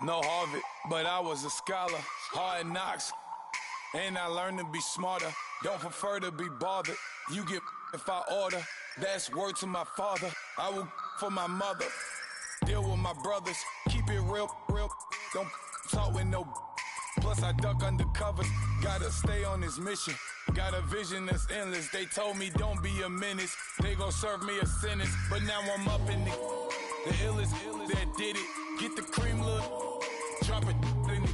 No Harvard, but I was a scholar. Hard knocks, and I learned to be smarter. Don't prefer to be bothered. You get if I order. That's word to my father. I will for my mother. Deal with my brothers. Keep it real. Don't talk with no. Plus I duck undercover. Gotta stay on this mission. Got a vision that's endless. They told me don't be a menace. They gon' serve me a sentence. But now I'm up in the illest that did it. Get the cream look. Drop it in it.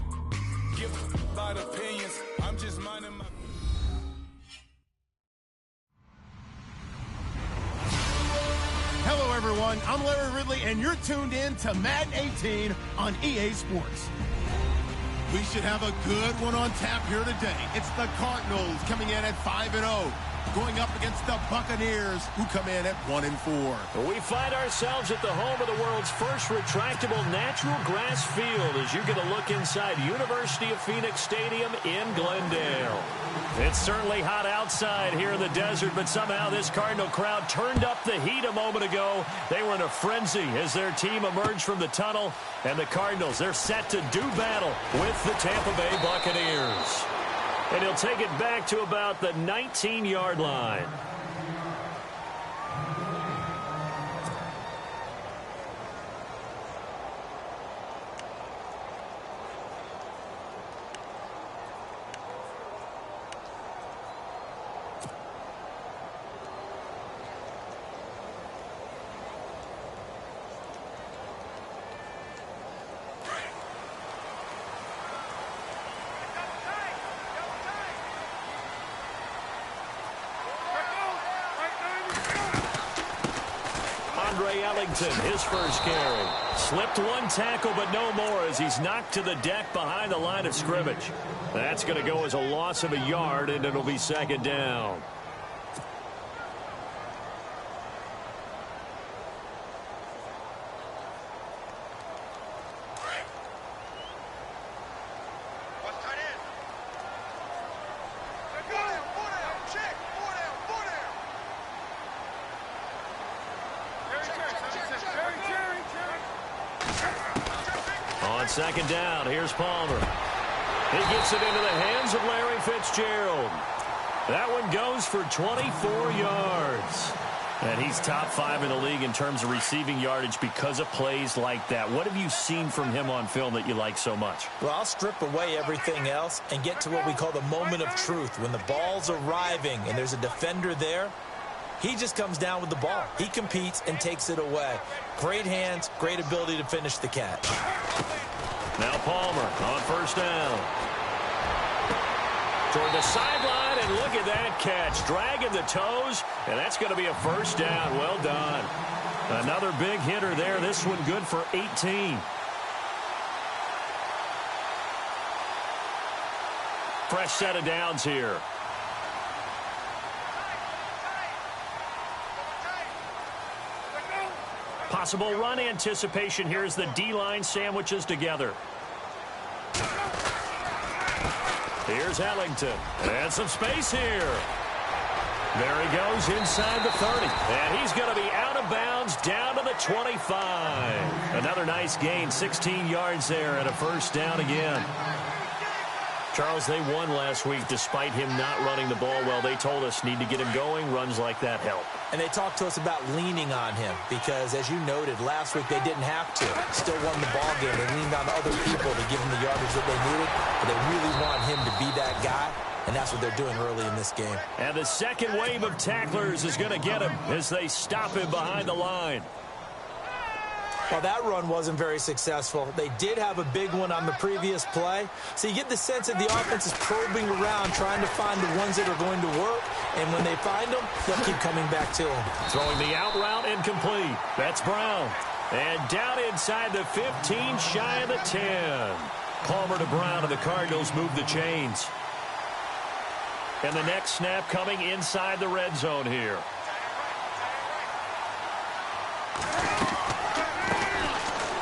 Give a lot of opinions. I'm just minding my. Hello, everyone. I'm Larry Ridley, and you're tuned in to Madden 18 on EA Sports. We should have a good one on tap here today. It's the Cardinals coming in at 5-0, going up against the Buccaneers, who come in at 1-4. We find ourselves at the home of the world's first retractable natural grass field as you get a look inside University of Phoenix Stadium in Glendale. It's certainly hot outside here in the desert, but somehow this Cardinal crowd turned up the heat a moment ago. They were in a frenzy as their team emerged from the tunnel, and the Cardinals, they're set to do battle with the Tampa Bay Buccaneers. And he'll take it back to about the 19-yard line. His first carry. Slipped one tackle, but no more as he's knocked to the deck behind the line of scrimmage. That's going to go as a loss of a yard, and it'll be second down. Second down, here's Palmer. He gets it into the hands of Larry Fitzgerald. That one goes for 24 yards. And he's top 5 in the league in terms of receiving yardage because of plays like that. What have you seen from him on film that you like so much? Well, I'll strip away everything else and get to what we call the moment of truth. When the ball's arriving and there's a defender there, he just comes down with the ball. He competes and takes it away. Great hands, great ability to finish the catch. Now Palmer on first down. Toward the sideline, and look at that catch. Dragging the toes, and that's going to be a first down. Well done. Another big hitter there. This one good for 18. Fresh set of downs here. Possible run anticipation here as the D-line sandwiches together. Here's Ellington. And some space here. There he goes inside the 30. And he's going to be out of bounds down to the 25. Another nice gain, 16 yards there and a first down again. Charles, they won last week despite him not running the ball well. They told us need to get him going. Runs like that help. And they talked to us about leaning on him because, as you noted, last week they didn't have to. Still won the ball game. They leaned on other people to give him the yardage that they needed. But they really want him to be that guy, and that's what they're doing early in this game. And the second wave of tacklers is going to get him as they stop him behind the line. Well, that run wasn't very successful. They did have a big one on the previous play. So you get the sense that the offense is probing around, trying to find the ones that are going to work. And when they find them, they'll keep coming back to them. Throwing the out route incomplete. That's Brown. And down inside the 15, shy of the 10. Palmer to Brown, and the Cardinals move the chains. And the next snap coming inside the red zone here.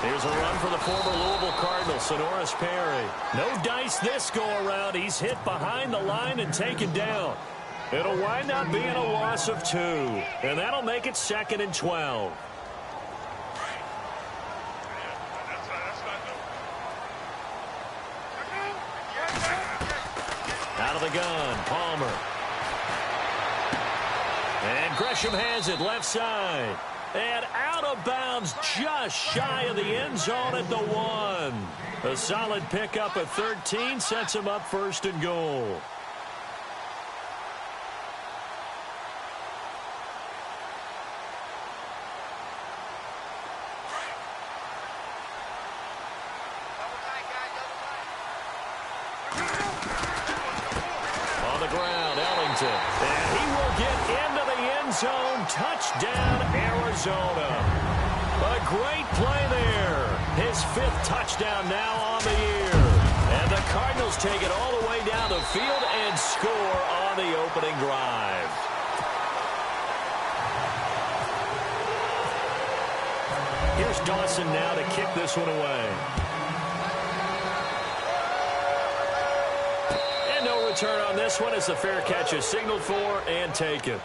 Here's a run for the former Louisville Cardinals, Sonoris Perry. No dice this go-around. He's hit behind the line and taken down. It'll wind up being a loss of 2, and that'll make it 2nd and 12. Out of the gun, Palmer. And Gresham has it left side. And out of bounds, just shy of the end zone at the 1. A solid pickup at 13 sets him up 1st and goal. On the ground, Ellington. And he will get into the end zone. Touchdown, Arizona. A great play there. His 5th touchdown now on the year. And the Cardinals take it all the way down the field and score on the opening drive. Here's Dawson now to kick this one away. And no return on this one as the fair catch is signaled for and taken.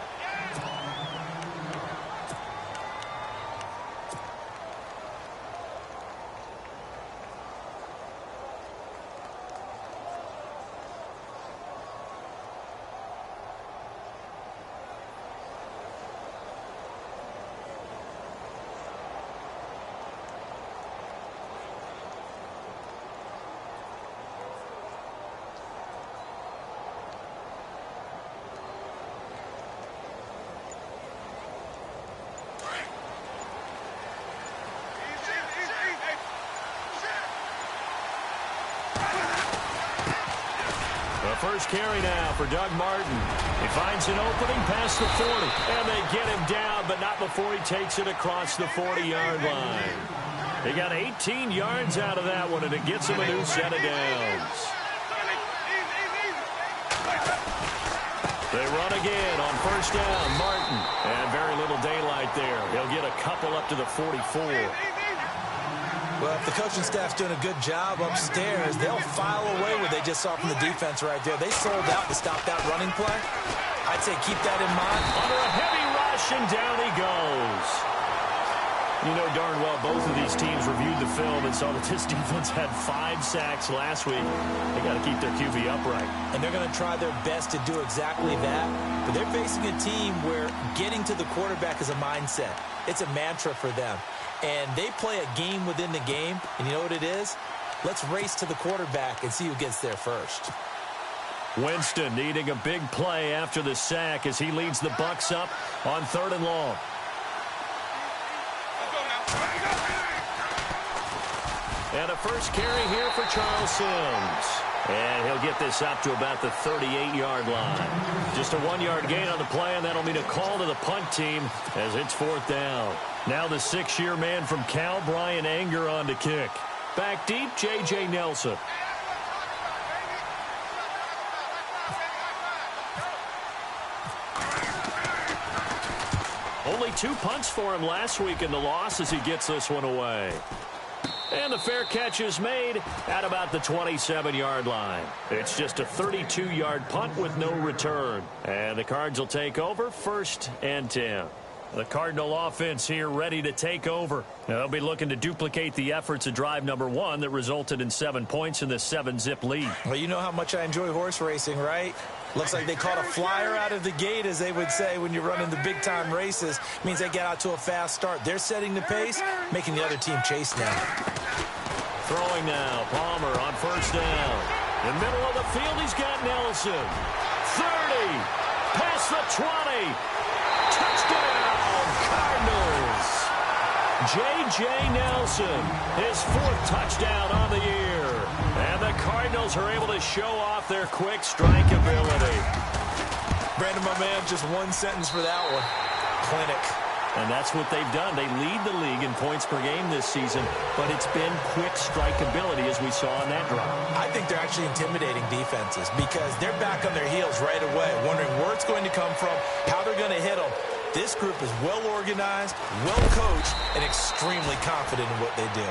First carry now for Doug Martin. He finds an opening past the 40. And they get him down, but not before he takes it across the 40-yard line. They got 18 yards out of that one, and it gets him a new set of downs. They run again on first down, Martin. And very little daylight there. He'll get a couple up to the 44. Well, if the coaching staff's doing a good job upstairs, they'll file away what they just saw from the defense right there. They sold out to stop that running play. I'd say keep that in mind. Under a heavy rush, and down he goes. You know darn well both of these teams reviewed the film and saw that this defense had 5 sacks last week. They got to keep their QB upright. And they're going to try their best to do exactly that. But they're facing a team where getting to the quarterback is a mindset. It's a mantra for them. And they play a game within the game. And you know what it is? Let's race to the quarterback and see who gets there first. Winston needing a big play after the sack as he leads the Bucs up on 3rd and long. And a first carry here for Charles Sims. And he'll get this up to about the 38-yard line. Just a 1-yard gain on the play, and that'll mean a call to the punt team as it's 4th down. Now the 6-year man from Cal, Brian Anger, on to kick. Back deep, J.J. Nelson. Only 2 punts for him last week in the loss as he gets this one away. And the fair catch is made at about the 27-yard line. It's just a 32-yard punt with no return. And the Cards will take over 1st and 10. The Cardinal offense here ready to take over. They'll be looking to duplicate the efforts of drive number 1 that resulted in 7 points in the 7-zip lead. Well, you know how much I enjoy horse racing, right? Looks like they caught a flyer out of the gate, as they would say when you're running the big-time races. It means they get out to a fast start. They're setting the pace, making the other team chase now. Throwing now, Palmer on first down. In the middle of the field, he's got Nelson. 30, past the 20. Touchdown, Cardinals. J.J. Nelson, his 4th touchdown on the year. And the Cardinals are able to show off their quick strike ability. Brandon, my man, just one sentence for that one. Clinic. And that's what they've done. They lead the league in points per game this season, but it's been quick strike ability as we saw in that drive. I think they're actually intimidating defenses because they're back on their heels right away, wondering where it's going to come from, how they're going to hit them. This group is well organized, well coached, and extremely confident in what they do.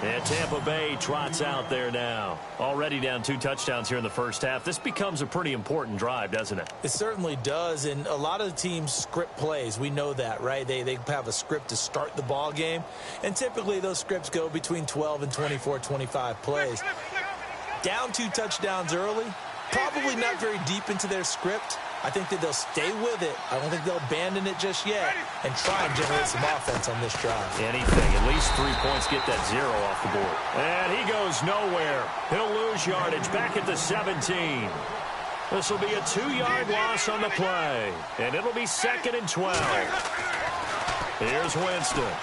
And Tampa Bay trots out there now. Already down 2 touchdowns here in the first half. This becomes a pretty important drive, doesn't it? It certainly does, and a lot of the teams script plays. We know that, right? They have a script to start the ball game, and typically those scripts go between 12 and 24, 25 plays. Down 2 touchdowns early, probably not very deep into their script. I think that they'll stay with it. I don't think they'll abandon it just yet and try and generate some offense on this drive. Anything. At least 3 points, get that 0 off the board. And he goes nowhere. He'll lose yardage back at the 17. This will be a 2-yard loss on the play. And it'll be 2nd and 12. Here's Winston.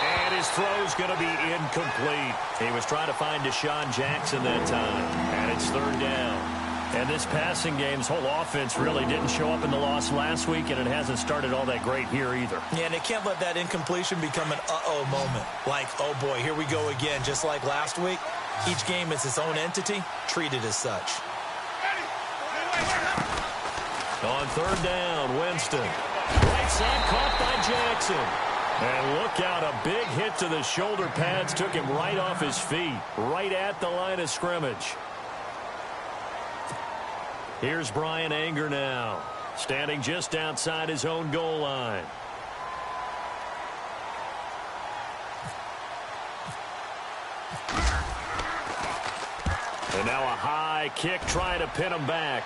And his throw's going to be incomplete. He was trying to find Deshaun Jackson that time. And it's 3rd down. And this passing game's whole offense really didn't show up in the loss last week, and it hasn't started all that great here either. Yeah, and they can't let that incompletion become an uh-oh moment. Like, oh boy, here we go again, just like last week. Each game is its own entity, treated as such. On 3rd down, Winston. Right side caught by Jackson. And look out, a big hit to the shoulder pads took him right off his feet, right at the line of scrimmage. Here's Brian Anger now, standing just outside his own goal line. And now a high kick trying to pin him back.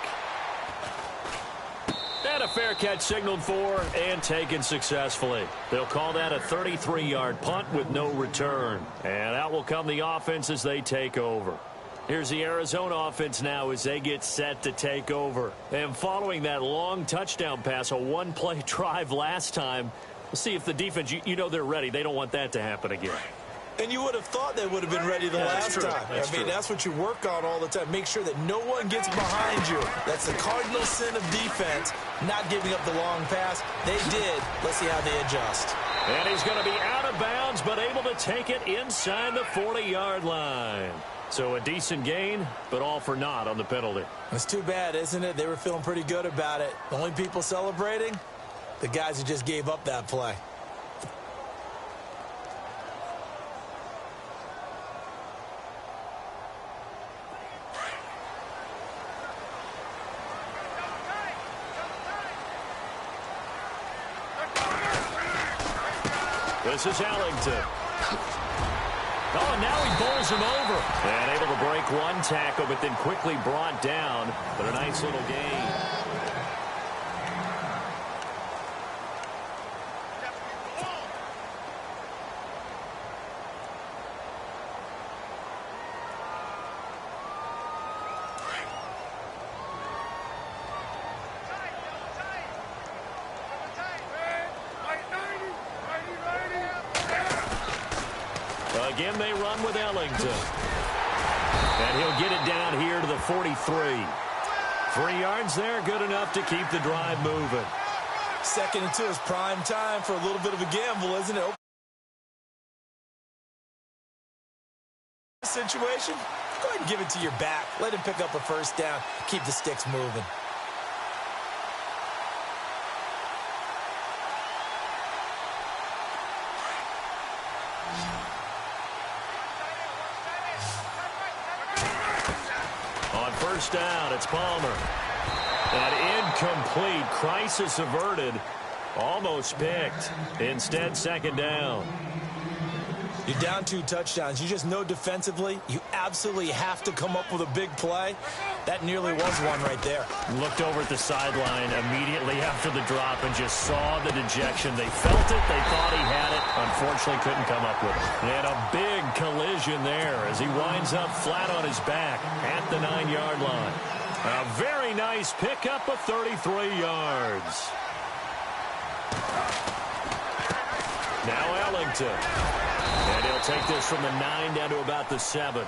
And a fair catch signaled for and taken successfully. They'll call that a 33-yard punt with no return. And out will come the offense as they take over. Here's the Arizona offense now as they get set to take over. And following that long touchdown pass, a one-play drive last time, we'll see if the defense, you know they're ready. They don't want that to happen again. And you would have thought they would have been ready the last time. That's what you work on all the time. Make sure that no one gets behind you. That's the cardinal sin of defense, not giving up the long pass. They did. Let's see how they adjust. And he's going to be out of bounds, but able to take it inside the 40-yard line. So a decent gain, but all for naught on the penalty. It's too bad, isn't it? They were feeling pretty good about it. The only people celebrating, the guys who just gave up that play. This is Ellington. Oh, and now he bowls him over. And able to break one tackle, but then quickly brought down. But a nice little gain. Again, they run with Ellington. And he'll get it down here to the 43. 3 yards there, good enough to keep the drive moving. 2nd and 2 is prime time for a little bit of a gamble, isn't it? Situation, go ahead and give it to your back. Let him pick up a 1st down. Keep the sticks moving. Down, it's Palmer. That incomplete, crisis averted, almost picked. Instead, 2nd down. You're down 2 touchdowns. You just know defensively you absolutely have to come up with a big play. That nearly was one right there. Looked over at the sideline immediately after the drop and just saw the dejection. They felt it. They thought he had it. Unfortunately, couldn't come up with it. And a big collision there as he winds up flat on his back at the 9-yard line. A very nice pickup of 33 yards. Now Ellington. And he'll take this from the 9 down to about the 7.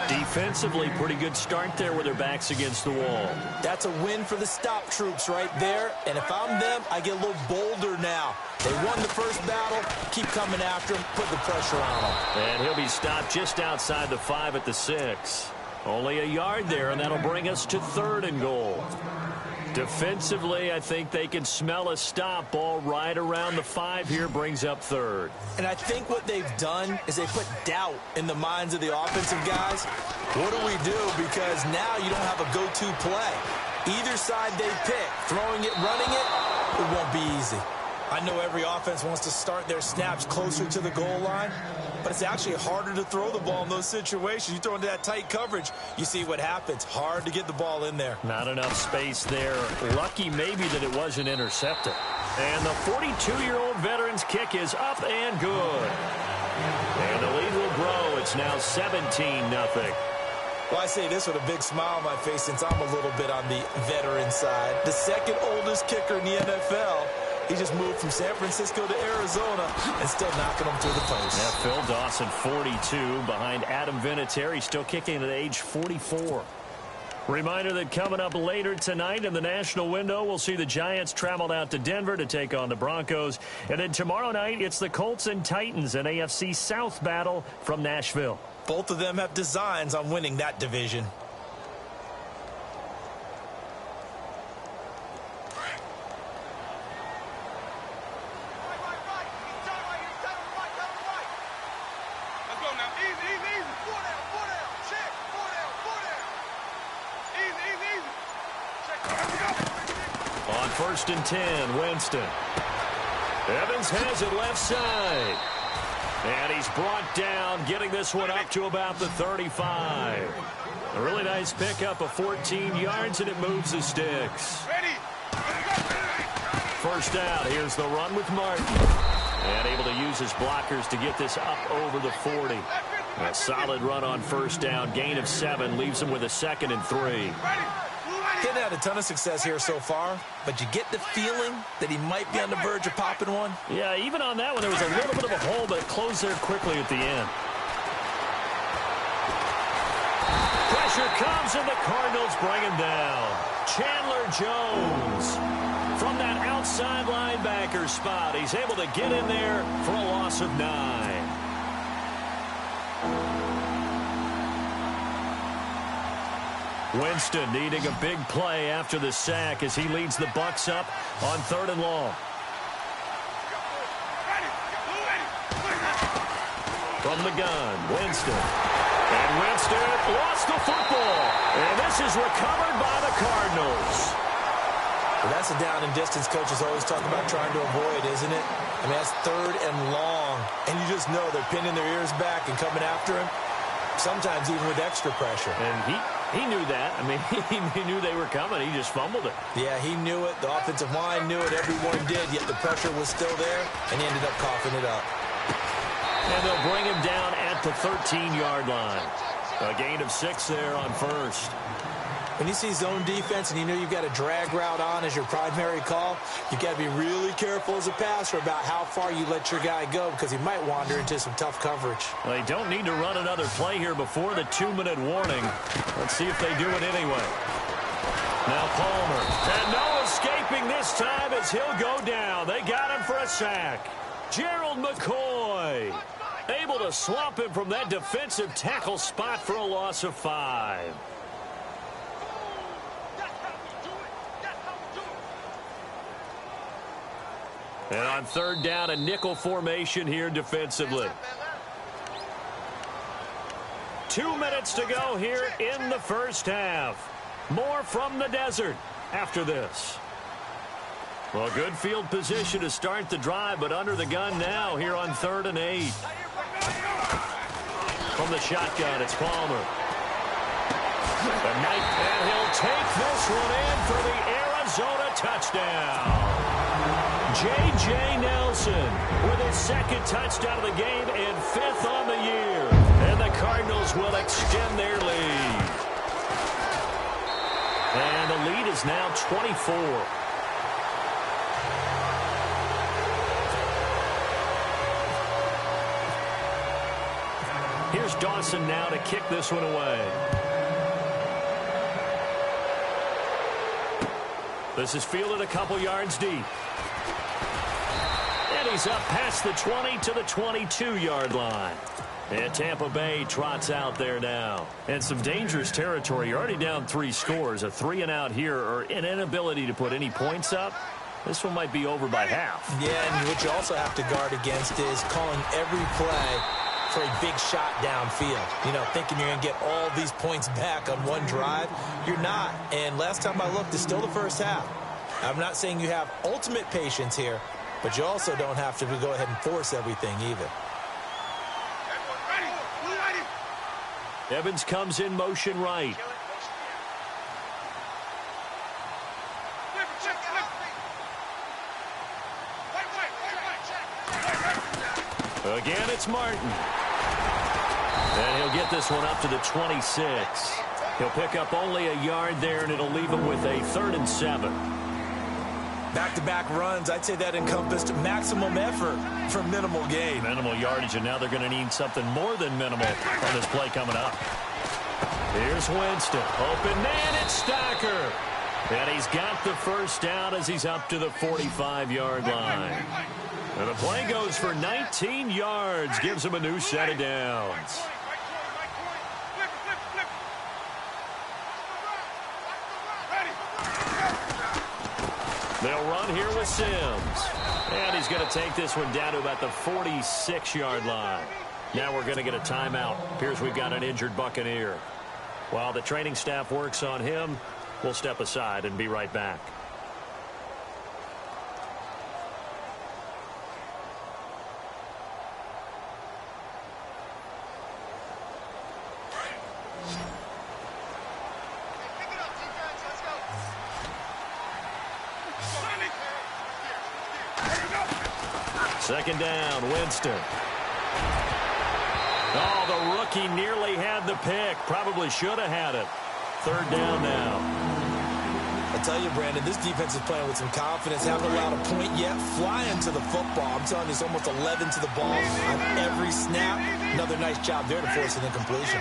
Defensively, pretty good start there with their backs against the wall. That's a win for the stop troops right there. And if I'm them, I get a little bolder now. They won the first battle. Keep coming after him. Put the pressure on him. And he'll be stopped just outside the 5 at the 6. Only a yard there, and that'll bring us to 3rd and goal. Defensively, I think they can smell a stop. Ball right around the 5 here, brings up 3rd. And I think what they've done is they put doubt in the minds of the offensive guys. What do we do? Because now you don't have a go-to play. Either side they pick, throwing it, running it, it won't be easy. I know every offense wants to start their snaps closer to the goal line, but it's actually harder to throw the ball in those situations. You throw into that tight coverage, you see what happens. Hard to get the ball in there. Not enough space there. Lucky maybe that it wasn't intercepted. And the 42-year-old veteran's kick is up and good. And the lead will grow. It's now 17-0. Well, I say this with a big smile on my face since I'm a little bit on the veteran side. The second oldest kicker in the NFL. He just moved from San Francisco to Arizona and still knocking them through the post. Yeah, Phil Dawson, 42, behind Adam Vinatieri, still kicking at age 44. Reminder that coming up later tonight in the national window, we'll see the Giants traveled out to Denver to take on the Broncos. And then tomorrow night, it's the Colts and Titans, an AFC South battle from Nashville. Both of them have designs on winning that division. On 1st and 10, Winston. Evans has it left side. And he's brought down, getting this one up to about the 35. A really nice pickup of 14 yards, and it moves the sticks. First down, here's the run with Martin. And able to use his blockers to get this up over the 40. A solid run on first down, gain of 7, leaves him with a 2nd and 3. Didn't have a ton of success here so far, but you get the feeling that he might be on the verge of popping one. Yeah, even on that one, there was a little bit of a hole, but it closed there quickly at the end. Pressure comes, and the Cardinals bring him down. Chandler Jones from that outside linebacker spot. He's able to get in there for a loss of 9. Winston needing a big play after the sack as he leads the Bucs up on 3rd and long. From the gun, Winston. And Winston lost the football. And this is recovered by the Cardinals. Well, that's a down and distance coaches always talk about trying to avoid, isn't it? I mean, that's 3rd and long. And you just know they're pinning their ears back and coming after him, sometimes even with extra pressure. And he knew that. I mean, he knew they were coming. He just fumbled it. Yeah, he knew it. The offensive line knew it. Everyone did, yet the pressure was still there, and he ended up coughing it up. And they'll bring him down at the 13-yard line. A gain of 6 there on first. When you see zone defense and you know you've got a drag route on as your primary call, you've got to be really careful as a passer about how far you let your guy go because he might wander into some tough coverage. Well, they don't need to run another play here before the 2-minute warning. Let's see if they do it anyway. Now Palmer. And no escaping this time as he'll go down. They got him for a sack. Gerald McCoy able to swamp him from that defensive tackle spot for a loss of 5. And on 3rd down, a nickel formation here defensively. 2 minutes to go here in the first half. More from the desert after this. Well, good field position to start the drive, but under the gun now here on 3rd and 8. From the shotgun, it's Palmer. The knife, and he'll take this one in for the Arizona touchdown. J.J. Nelson with his 2nd touchdown of the game and 5th on the year. And the Cardinals will extend their lead. And the lead is now 24. Here's Dawson now to kick this one away. This is fielded a couple yards deep. And he's up past the 20 to the 22-yard line. And Tampa Bay trots out there now. And some dangerous territory. You're already down 3 scores. A 3-and-out here, or an inability to put any points up. This one might be over by half. Yeah, and what you also have to guard against is calling every play for a big shot downfield. You know, thinking you're going to get all these points back on one drive. You're not. And last time I looked, it's still the first half. I'm not saying you have ultimate patience here, but you also don't have to go ahead and force everything either. Evans comes in motion right. Again, it's Martin. And he'll get this one up to the 26. He'll pick up only a yard there, and it'll leave him with a 3rd and 7. Back-to-back runs, I'd say that encompassed maximum effort for minimal gain. Minimal yardage, and now they're going to need something more than minimal on this play coming up. Here's Winston. Open man, it's Stocker. And he's got the first down as he's up to the 45-yard line. And the play goes for 19 yards, gives him a new set of downs. They'll run here with Sims. And he's going to take this one down to about the 46-yard line. Now we're going to get a timeout. Appears we've got an injured Buccaneer. While the training staff works on him, we'll step aside and be right back. Second down, Winston. Oh, the rookie nearly had the pick. Probably should have had it. 3rd down now. I tell you, Brandon, this defense is playing with some confidence. Haven't allowed a point yet. Flying to the football. I'm telling you, it's almost 11 to the ball on every snap. Another nice job there to force an incompletion.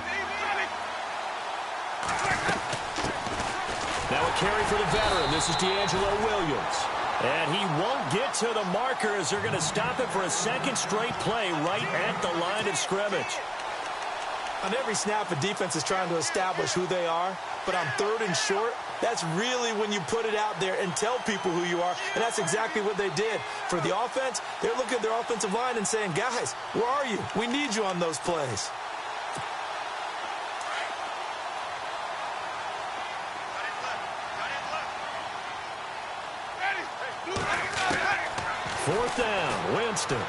Now a carry for the veteran. This is D'Angelo Williams. And he won't get to the marker as they're going to stop it for a 2nd straight play right at the line of scrimmage. On every snap, a defense is trying to establish who they are. But on 3rd and short, that's really when you put it out there and tell people who you are. And that's exactly what they did. For the offense, they're looking at their offensive line and saying, guys, where are you? We need you on those plays. Fourth down, Winston.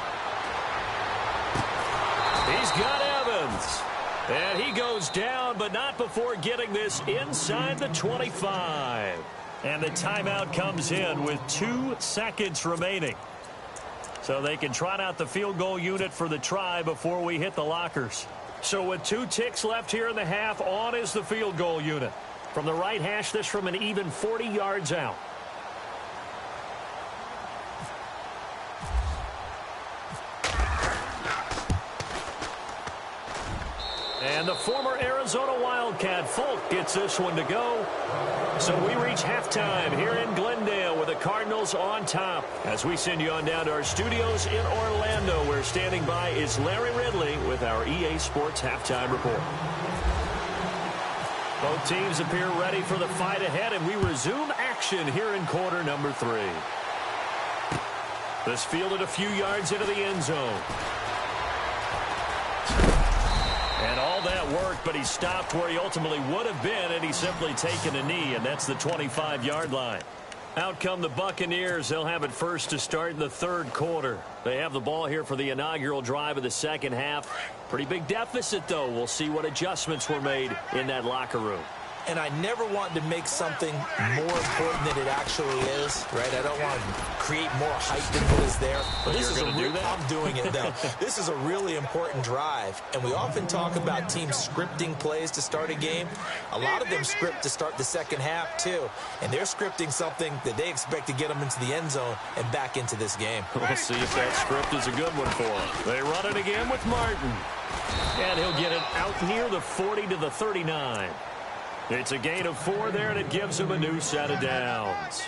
He's got Evans. And he goes down, but not before getting this inside the 25. And the timeout comes in with 2 seconds remaining. So they can trot out the field goal unit for the try before we hit the lockers. So with 2 ticks left here in the half, on is the field goal unit. From the right hash, this from an even 40 yards out. And the former Arizona Wildcat Folk gets this one to go. So we reach halftime here in Glendale with the Cardinals on top. As we send you on down to our studios in Orlando, where standing by is Larry Ridley with our EA Sports Halftime Report. Both teams appear ready for the fight ahead, and we resume action here in quarter number 3. This fielded a few yards into the end zone. And all that worked, but he stopped where he ultimately would have been, and he's simply taken a knee, and that's the 25-yard line. Out come the Buccaneers. They'll have it first to start in the 3rd quarter. They have the ball here for the inaugural drive of the 2nd half. Pretty big deficit, though. We'll see what adjustments were made in that locker room. And I never want to make something more important than it actually is, right? I don't want to create more hype than what is there. But this is I'm doing it, though. This is a really important drive. And we often talk about teams scripting plays to start a game. A lot of them script to start the 2nd half, too. And they're scripting something that they expect to get them into the end zone and back into this game. We'll see if that script is a good one for them. They run it again with Martin. And he'll get it out near the 40 to the 39. It's a gain of 4 there, and it gives him a new set of downs.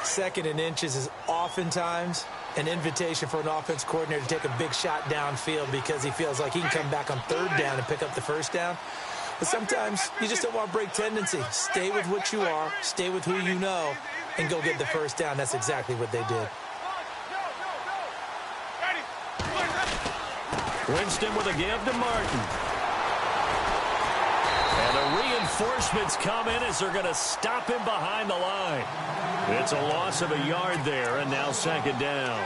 2nd and inches is oftentimes an invitation for an offense coordinator to take a big shot downfield because he feels like he can come back on 3rd down and pick up the 1st down. But sometimes you just don't want to break tendency. Stay with what you are, stay with who you know, and go get the 1st down. That's exactly what they did. Winston with a give to Martin. And a Reinforcements come in as they're going to stop him behind the line. It's a loss of a yard there, and now second down.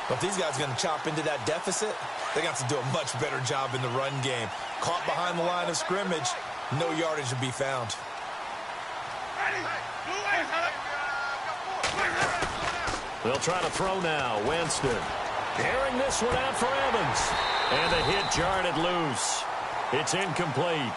But if these guys are going to chop into that deficit, they're going to have to do a much better job in the run game. Caught behind the line of scrimmage, no yardage to be found. They'll try to throw now. Winston airing this one out for Evans. And the hit jarred it loose. It's incomplete.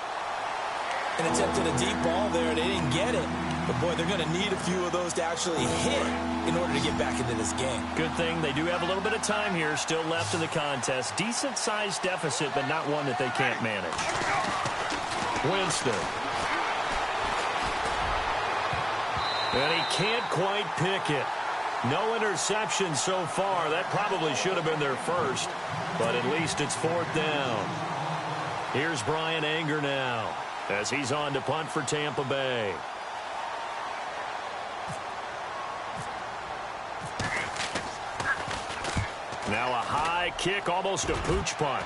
An attempt at a deep ball there. They didn't get it. But, boy, they're going to need a few of those to actually hit in order to get back into this game. Good thing they do have a little bit of time here still left in the contest. Decent-sized deficit, but not one that they can't manage. Winston. And he can't quite pick it. No interception so far. That probably should have been their first, but at least it's fourth down. Here's Brian Anger now as he's on to punt for Tampa Bay. Now a high kick, almost a pooch punt.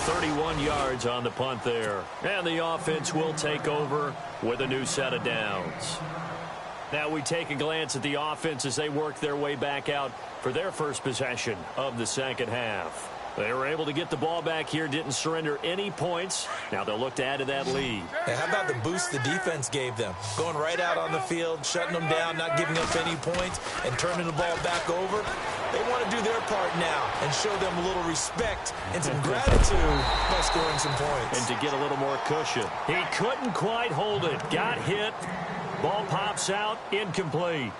31 yards on the punt there. And the offense will take over with a new set of downs. Now we take a glance at the offense as they work their way back out for their first possession of the second half. They were able to get the ball back here, didn't surrender any points. Now they'll look to add to that lead. And how about the boost the defense gave them? Going right out on the field, shutting them down, not giving up any points, and turning the ball back over. They want to do their part now and show them a little respect and some gratitude by scoring some points. And to get a little more cushion. He couldn't quite hold it. Got hit. Ball pops out. Incomplete.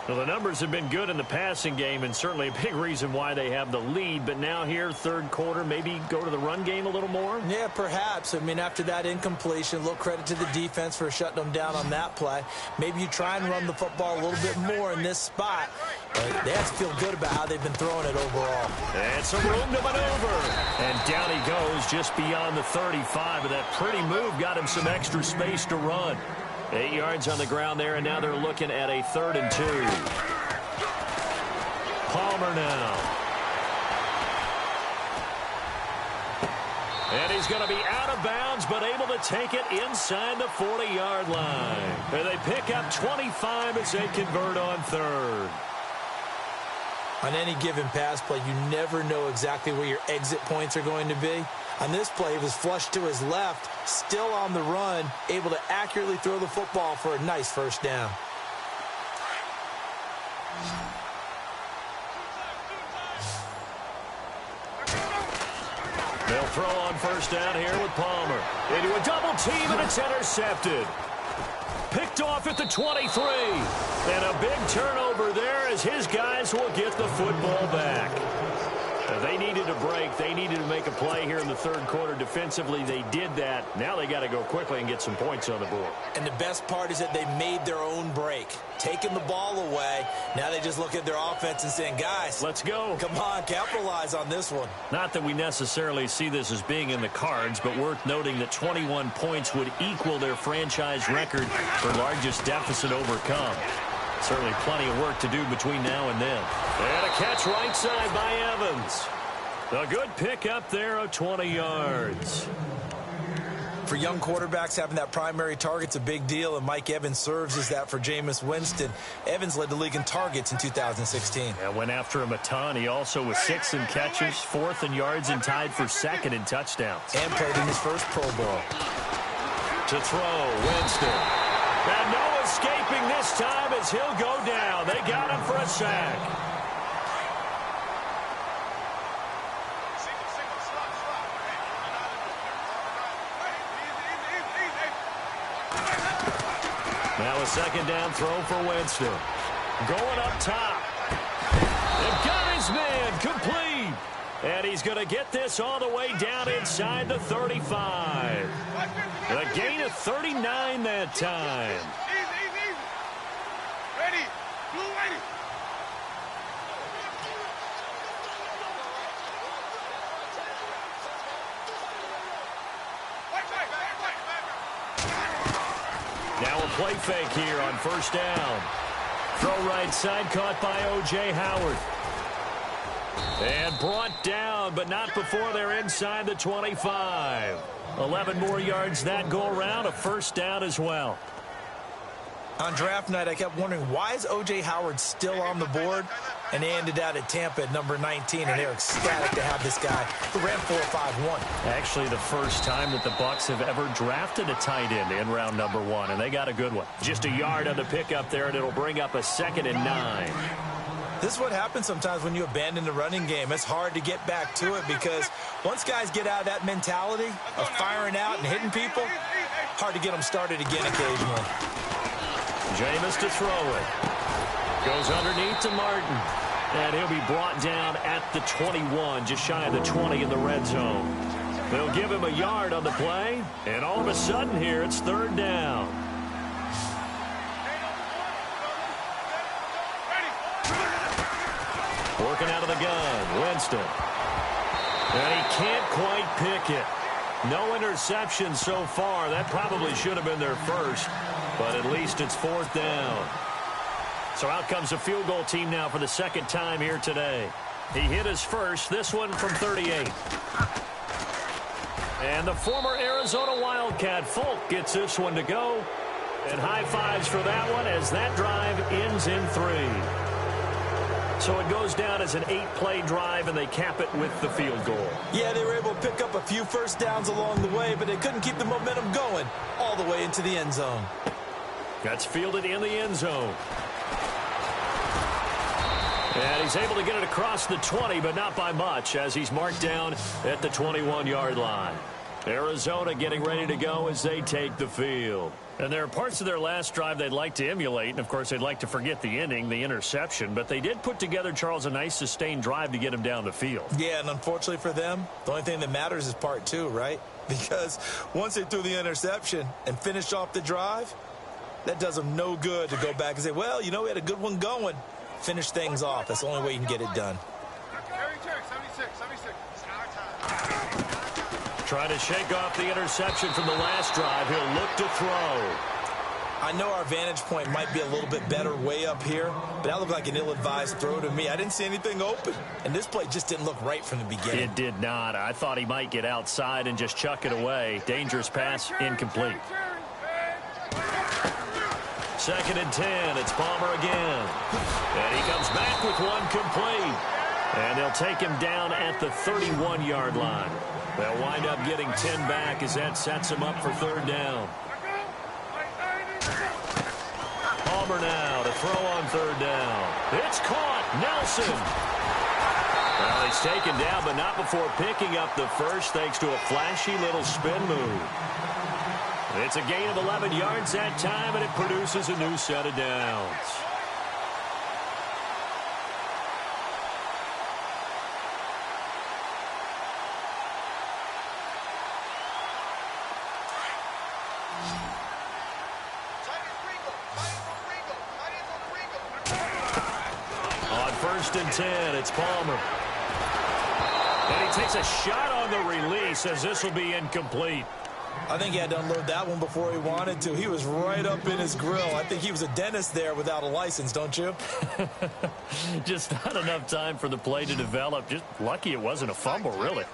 Well, the numbers have been good in the passing game and certainly a big reason why they have the lead. But now here, third quarter, maybe go to the run game a little more? Yeah, perhaps. I mean, after that incompletion, a little credit to the defense for shutting them down on that play. Maybe you try and run the football a little bit more in this spot. But they have to feel good about how they've been throwing it overall. And some room to maneuver. And down he goes just beyond the 35. But that pretty move got him some extra space to run. 8 yards on the ground there, and now they're looking at a 3rd and 2. Palmer now. And he's going to be out of bounds, but able to take it inside the 40-yard line. And they pick up 25 as they convert on 3rd. On any given pass play, you never know exactly where your exit points are going to be. On this play, he was flushed to his left, still on the run, able to accurately throw the football for a nice first down. They'll throw on first down here with Palmer. Into a double team, and it's intercepted. Picked off at the 23. And a big turnover there as his guys will get the football back. They needed a break. They needed to make a play here in the third quarter. Defensively, they did that. Now they got to go quickly and get some points on the board. And the best part is that they made their own break. Taking the ball away. Now they just look at their offense and saying, guys, let's go. Come on, capitalize on this one. Not that we necessarily see this as being in the cards, but worth noting that 21 points would equal their franchise record for largest deficit overcome. Certainly plenty of work to do between now and then. And a catch right side by Evans. A good pickup there of 20 yards. For young quarterbacks, having that primary target's a big deal, and Mike Evans serves as that for Jameis Winston. Evans led the league in targets in 2016. And went after him a ton. He also was 6th in catches, 4th in yards, and tied for 2nd in touchdowns. And played in his first Pro Bowl. To throw, Winston. And no escaping this time as he'll go down. They got him for a sack. Now a second down throw for Winston. Going up top. They've got his man complete. And he's going to get this all the way down inside the 35. A gain of 39 that time. Ready. Blue ready. Now a play fake here on first down. Throw right side caught by O.J. Howard. And brought down field, but not before they're inside the 25. 11 more yards that go around, a first down as well. On draft night, I kept wondering, why is O.J. Howard still on the board? And they ended out at Tampa at number 19, and they're ecstatic to have this guy who ran 4.51. Actually, the first time that the Bucs have ever drafted a tight end in round number 1, and they got a good one. Just a yard on the pickup there, and it'll bring up a 2nd and 9. This is what happens sometimes when you abandon the running game. It's hard to get back to it because once guys get out of that mentality of firing out and hitting people, hard to get them started again occasionally. Jameis to throw it. Goes underneath to Martin. And he'll be brought down at the 21, just shy of the 20 in the red zone. They'll give him a yard on the play. And all of a sudden here, it's 3rd down. Working out of the gun, Winston. And he can't quite pick it. No interception so far. That probably should have been their first. But at least it's 4th down. So out comes a field goal team now for the 2nd time here today. He hit his first, this one from 38. And the former Arizona Wildcat, Folk, gets this one to go. And high fives for that one as that drive ends in 3. So it goes down as an 8-play drive, and they cap it with the field goal. Yeah, they were able to pick up a few first downs along the way, but they couldn't keep the momentum going all the way into the end zone. That's fielded in the end zone. And he's able to get it across the 20, but not by much, as he's marked down at the 21-yard line. Arizona getting ready to go as they take the field. And there are parts of their last drive they'd like to emulate, and of course they'd like to forget the inning, the interception, but they did put together, Charles, a nice sustained drive to get him down the field. Yeah, and unfortunately for them, the only thing that matters is part 2, right? Because once they threw the interception and finished off the drive, that does them no good to go back and say, well, you know, we had a good one going. Finish things off. That's the only way you can get it done. 76. Trying to shake off the interception from the last drive. He'll look to throw. I know our vantage point might be a little bit better way up here, but that looked like an ill-advised throw to me. I didn't see anything open, and this play just didn't look right from the beginning. It did not. I thought he might get outside and just chuck it away. Dangerous pass, incomplete. 2nd and 10. It's Palmer again. And he comes back with one complete. And they'll take him down at the 31-yard line. They'll wind up getting 10 back as that sets him up for 3rd down. Palmer now to throw on 3rd down. It's caught. Nelson. Well, he's taken down, but not before picking up the first thanks to a flashy little spin move. It's a gain of 11 yards that time, and it produces a new set of downs. On 1st and 10, it's Palmer. And he takes a shot on the release as this will be incomplete. I think he had to unload that one before he wanted to. He was right up in his grill. I think he was a dentist there without a license, don't you? Just not enough time for the play to develop. Just lucky it wasn't a fumble, really.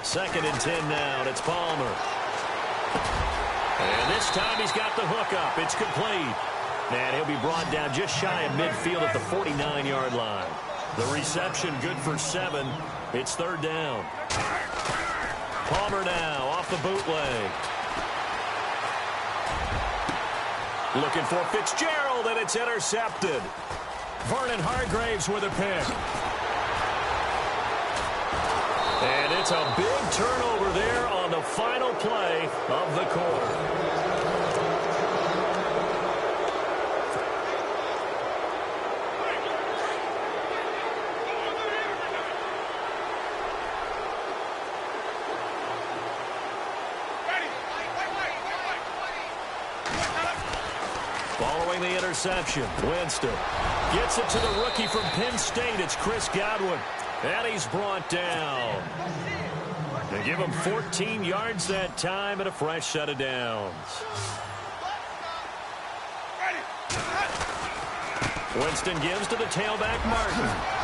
2nd and 10 now, and it's Palmer. And this time he's got the hook up. It's complete. And he'll be brought down just shy of midfield at the 49-yard line. The reception good for 7. It's 3rd down. Palmer now off the bootleg. Looking for Fitzgerald, and it's intercepted. Vernon Hargraves with a pick. And it's a big turnover there on the final play of the quarter. Following the interception, Winston gets it to the rookie from Penn State. It's Chris Godwin. And he's brought down. They give him 14 yards that time and a fresh set of downs. Winston gives to the tailback, Martin.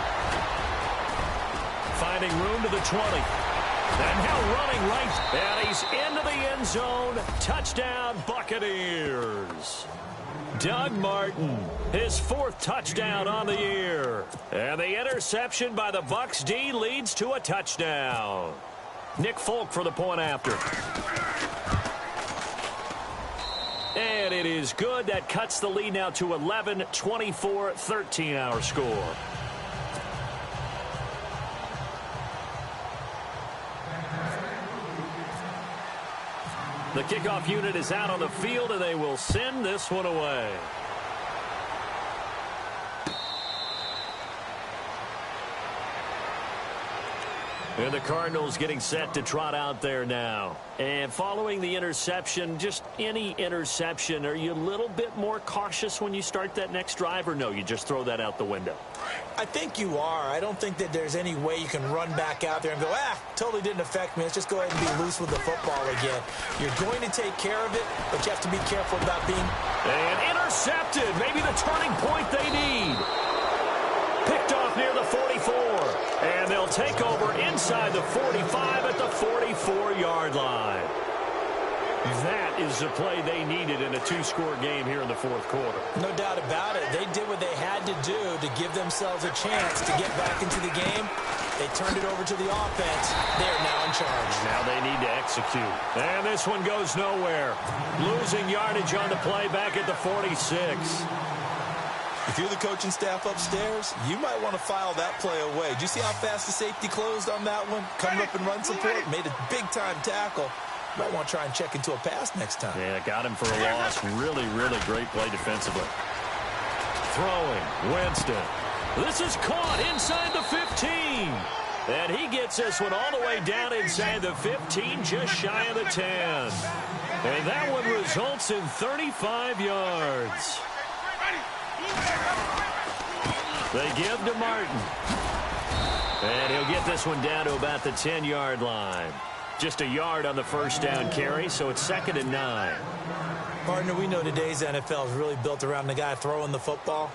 finding room to the 20. And now running right, and he's into the end zone. Touchdown, Buccaneers. Doug Martin, his 4th touchdown on the year. And the interception by the Bucs D leads to a touchdown. Nick Folk for the point after. And it is good. That cuts the lead now to 11, 24, 13 our score. The kickoff unit is out on the field, and they will send this one away. And the Cardinals getting set to trot out there now. And following the interception, just any interception, are you a little bit more cautious when you start that next drive, or no, you just throw that out the window? I think you are. I don't think that there's any way you can run back out there and go, totally didn't affect me. Let's just go ahead and be loose with the football again. You're going to take care of it, but you have to be careful about being... And intercepted. Maybe the turning point they need. Picked off near the 44. And they'll take over inside the 45 at the 44-yard line. That is the play they needed in a 2-score game here in the 4th quarter. No doubt about it. They did what they had to do to give themselves a chance to get back into the game. They turned it over to the offense. They are now in charge. Now they need to execute. And this one goes nowhere. Losing yardage on the play back at the 46. If you're the coaching staff upstairs, you might want to file that play away. Did you see how fast the safety closed on that one? Coming up and run support, made a big-time tackle. Might want to try and check into a pass next time. Yeah, got him for a loss. Really, really great play defensively. Throwing, Winston. This is caught inside the 15. And he gets this one all the way down inside the 15, just shy of the 10. And that one results in 35 yards. They give to Martin. And he'll get this one down to about the 10-yard line. Just a yard on the first down carry, so it's 2nd and 9. Partner, we know today's NFL is really built around the guy throwing the football.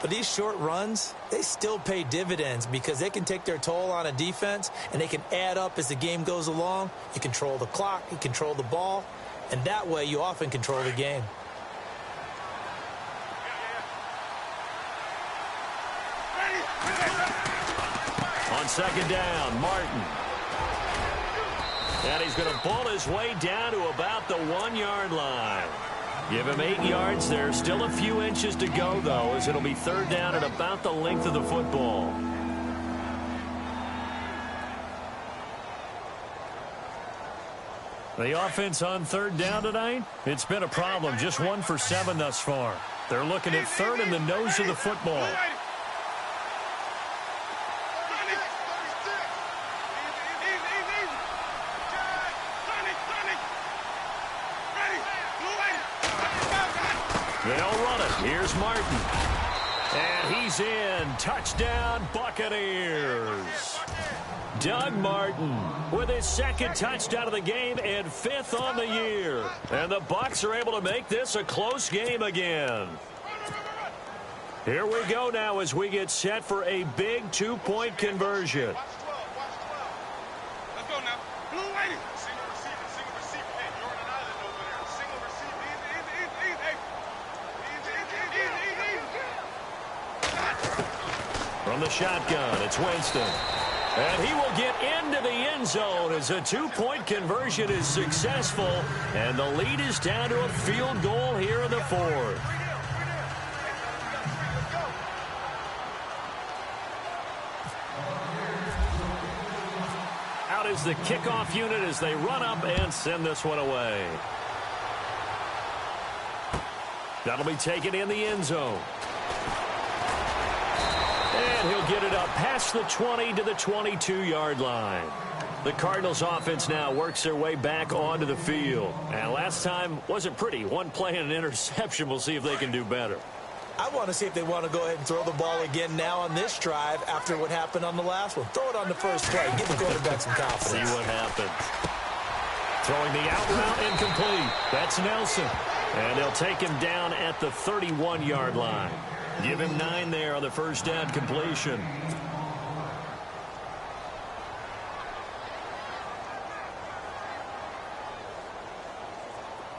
But these short runs, they still pay dividends because they can take their toll on a defense, and they can add up as the game goes along. You control the clock, you control the ball, and that way you often control the game. On 2nd down, Martin. And he's going to pull his way down to about the 1-yard line. Give him 8 yards there. Still a few inches to go, though, as it'll be 3rd down at about the length of the football. The offense on 3rd down tonight, it's been a problem. Just 1 for 7 thus far. They're looking at 3rd in the nose of the football. They'll run it. Here's Martin. And he's in. Touchdown, Buccaneers. Doug Martin with his 2nd touchdown of the game and 5th on the year. And the Bucs are able to make this a close game again. Here we go now as we get set for a big 2-point conversion. Let's go now. Blue lady. Single receiver, single receiver. Hey, you're on an island over there. Single receiver. From the shotgun, it's Winston. And he will get into the end zone as a 2-point conversion is successful. And the lead is down to a field goal here in the 4th. Out is the kickoff unit as they run up and send this one away. That'll be taken in the end zone. And he'll get it up past the 20 to the 22-yard line. The Cardinals offense now works their way back onto the field. And last time wasn't pretty. 1 play and an interception. We'll see if they can do better. I want to see if they want to go ahead and throw the ball again now on this drive after what happened on the last one. Throw it on the first play. Give the quarterback some confidence. See what happens. Throwing the out route incomplete. That's Nelson. And they'll take him down at the 31-yard line. Give him 9 there on the first down completion.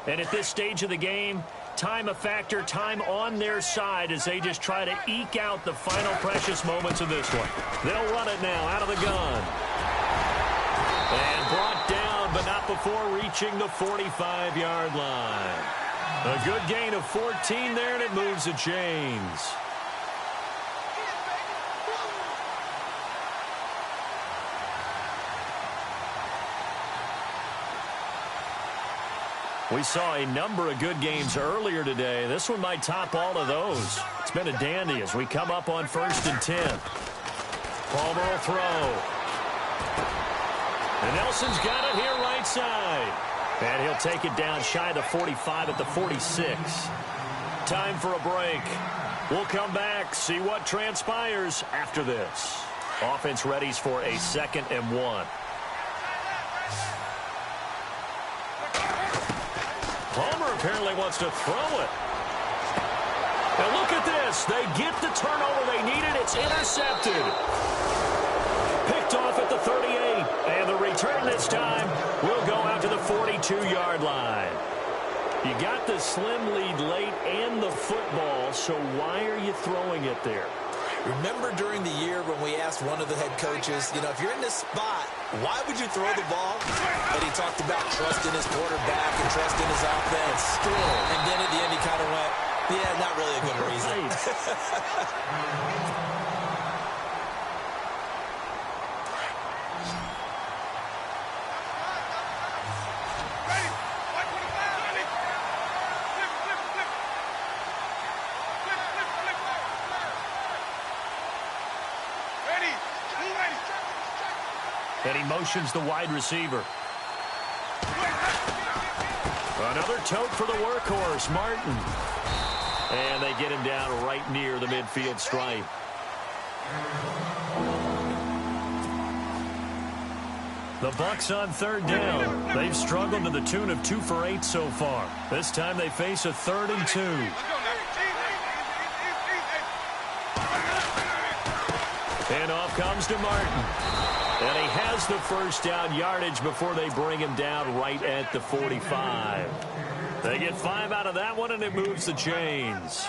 And at this stage of the game, time a factor, time on their side as they just try to eke out the final precious moments of this one. They'll run it now out of the gun. And brought down, but not before reaching the 45-yard line. A good gain of 14 there, and it moves the chains. We saw a number of good games earlier today. This one might top all of those. It's been a dandy as we come up on 1st and 10. Palmer will throw. And Nelson's got it here right side. And he'll take it down shy of the 45 at the 46. Time for a break. We'll come back, see what transpires after this. Offense readies for a 2nd and 1. Palmer apparently wants to throw it. And look at this. They get the turnover they needed. It's intercepted. Picked off at the 38. And the return this time will go out to the 42-yard line. You got the slim lead late and the football, so why are you throwing it there? Remember during the year when we asked one of the head coaches, if you're in this spot, why would you throw the ball? And he talked about trust in his quarterback and trust in his offense. And then at the end he kind of went, yeah, not really a good reason. And he motions the wide receiver. Another tote for the workhorse, Martin. And they get him down right near the midfield stripe. The Bucs on 3rd down. They've struggled to the tune of 2 for 8 so far. This time they face a 3rd and 2. And off comes to Martin. And he has the first down yardage before they bring him down right at the 45. They get 5 out of that one, and it moves the chains.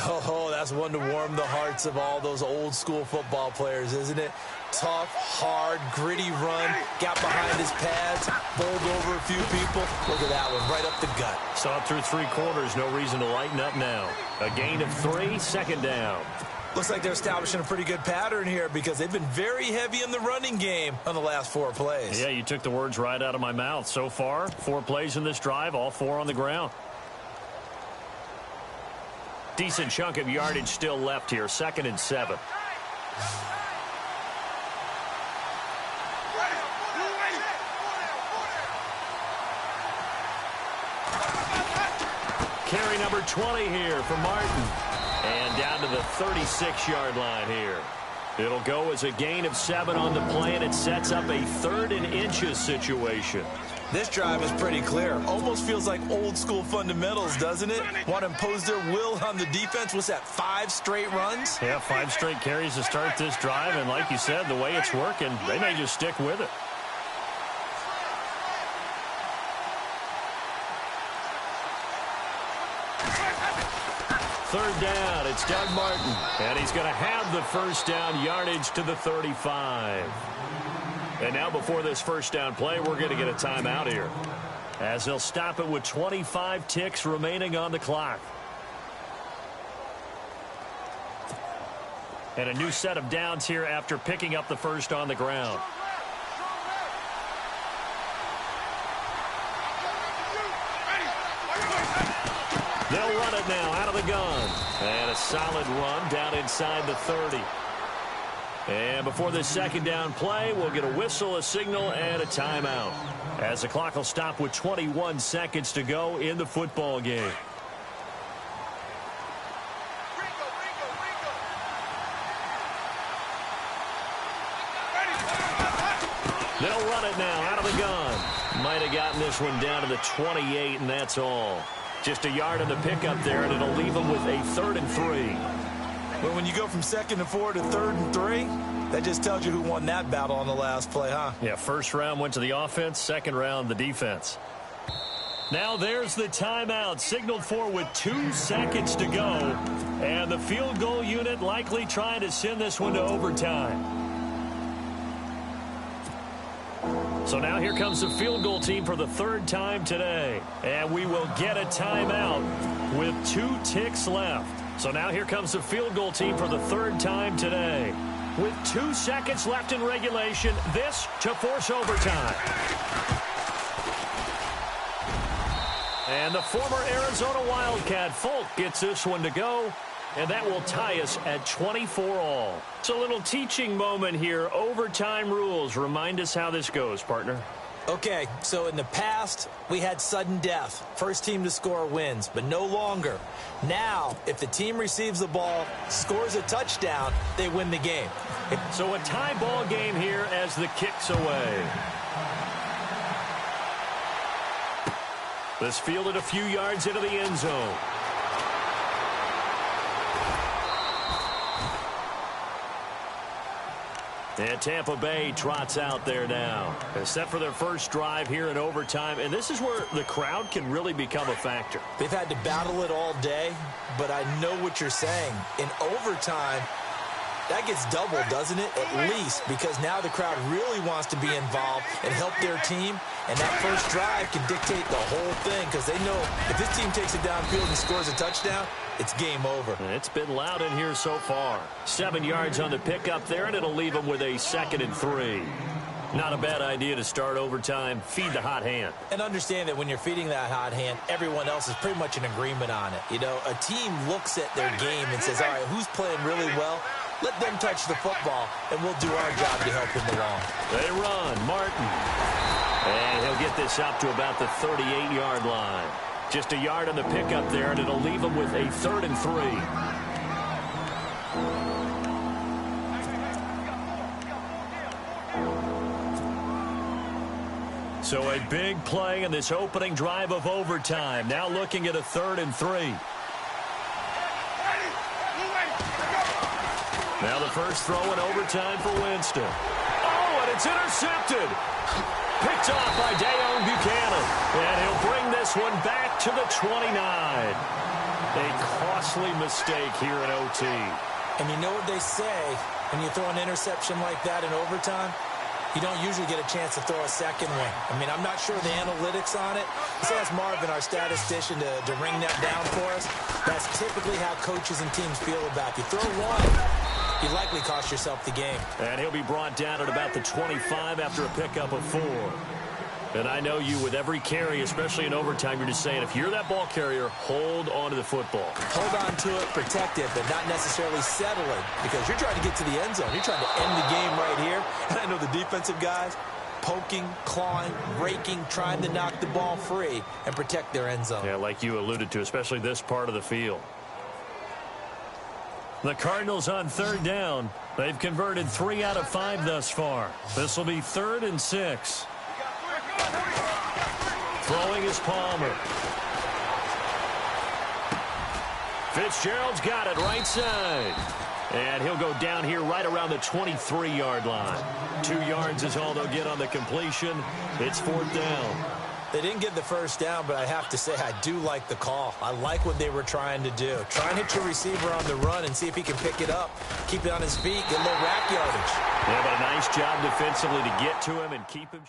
Oh, that's one to warm the hearts of all those old-school football players, isn't it? Tough, hard, gritty run, got behind his pads, bowled over a few people. Look at that one, right up the gut. Saw it through 3 quarters, no reason to lighten up now. A gain of 3, 2nd down. Looks like they're establishing a pretty good pattern here because they've been very heavy in the running game on the last 4 plays. Yeah, you took the words right out of my mouth. So far, 4 plays in this drive, all 4 on the ground. Decent chunk of yardage still left here, 2nd and 7. Carry number 20 here for Martin. And down to the 36-yard line here. It'll go as a gain of 7 on the play, and it sets up a 3rd and inches situation. This drive is pretty clear. Almost feels like old-school fundamentals, doesn't it? Want to impose their will on the defense. What's that, 5 straight runs? Yeah, 5 straight carries to start this drive, and like you said, the way it's working, they may just stick with it. Third down, it's Doug Martin. And he's going to have the first down yardage to the 35. And now before this first down play, we're going to get a timeout here, as they'll stop it with 25 ticks remaining on the clock. And a new set of downs here after picking up the first on the ground. They'll run it now out of the gun. And a solid run down inside the 30. And before this second down play, we'll get a whistle, a signal, and a timeout, as the clock will stop with 21 seconds to go in the football game. They'll run it now out of the gun. Might have gotten this one down to the 28, and that's all. Just a yard on the pickup there, and it'll leave them with a 3rd and 3. But when you go from 2nd and 4 to 3rd and 3, that just tells you who won that battle on the last play, huh? Yeah, first round went to the offense, second round the defense. Now there's the timeout, signaled for with 2 seconds to go. And the field goal unit likely trying to send this one to overtime. So now here comes the field goal team for the 3rd time today. And we will get a timeout with 2 ticks left. So now here comes the field goal team for the 3rd time today. With 2 seconds left in regulation, this to force overtime. And the former Arizona Wildcat, Folk, gets this one to go. And that will tie us at 24 all. It's a little teaching moment here. Overtime rules. Remind us how this goes, partner. Okay, so in the past, we had sudden death. First team to score wins, but no longer. Now, if the team receives the ball, scores a touchdown, they win the game. So a tie ball game here as the kick's away. This fielded a few yards into the end zone. And Tampa Bay trots out there now. They're set for their first drive here in overtime. And this is where the crowd can really become a factor. They've had to battle it all day, but I know what you're saying. In overtime, that gets doubled, doesn't it? At least, because now the crowd really wants to be involved and help their team. And that first drive can dictate the whole thing because they know if this team takes it downfield and scores a touchdown, it's game over. And it's been loud in here so far. 7 yards on the pickup there, and it'll leave them with a 2nd and 3. Not a bad idea to start overtime. Feed the hot hand. And understand that when you're feeding that hot hand, everyone else is pretty much in agreement on it. You know, a team looks at their game and says, all right, who's playing really well? Let them touch the football, and we'll do our job to help them along. They run. Martin. And he'll get this up to about the 38-yard line. Just a yard on the pickup there, and it'll leave them with a 3rd and 3. So a big play in this opening drive of overtime. Now looking at a 3rd and 3. Now the first throw in overtime for Winston. Oh, and it's intercepted. Picked off by Dayon Buchanan. And he'll bring this one back to the 29. A costly mistake here in OT. And you know what they say, when you throw an interception like that in overtime, you don't usually get a chance to throw a second one. I mean, I'm not sure the analytics on it. Let's ask Marvin, our statistician, to ring that down for us. That's typically how coaches and teams feel about it. You throw one, you likely cost yourself the game. And he'll be brought down at about the 25 after a pickup of 4. And I know you, with every carry, especially in overtime, you're just saying, if you're that ball carrier, hold on to the football. Hold on to it, protect it, but not necessarily settle it, because you're trying to get to the end zone. You're trying to end the game right here. And I know the defensive guys poking, clawing, raking, trying to knock the ball free and protect their end zone. Yeah, like you alluded to, especially this part of the field. The Cardinals on 3rd down. They've converted 3 out of 5 thus far. This will be 3rd and 6. Throwing is Palmer. Fitzgerald's got it right side. And he'll go down here right around the 23-yard line. 2 yards is all they'll get on the completion. It's 4th down. They didn't get the first down, but I have to say I do like the call. I like what they were trying to do. Try and hit your receiver on the run and see if he can pick it up. Keep it on his feet, get a little rack yardage. Yeah, but a nice job defensively to get to him and keep him.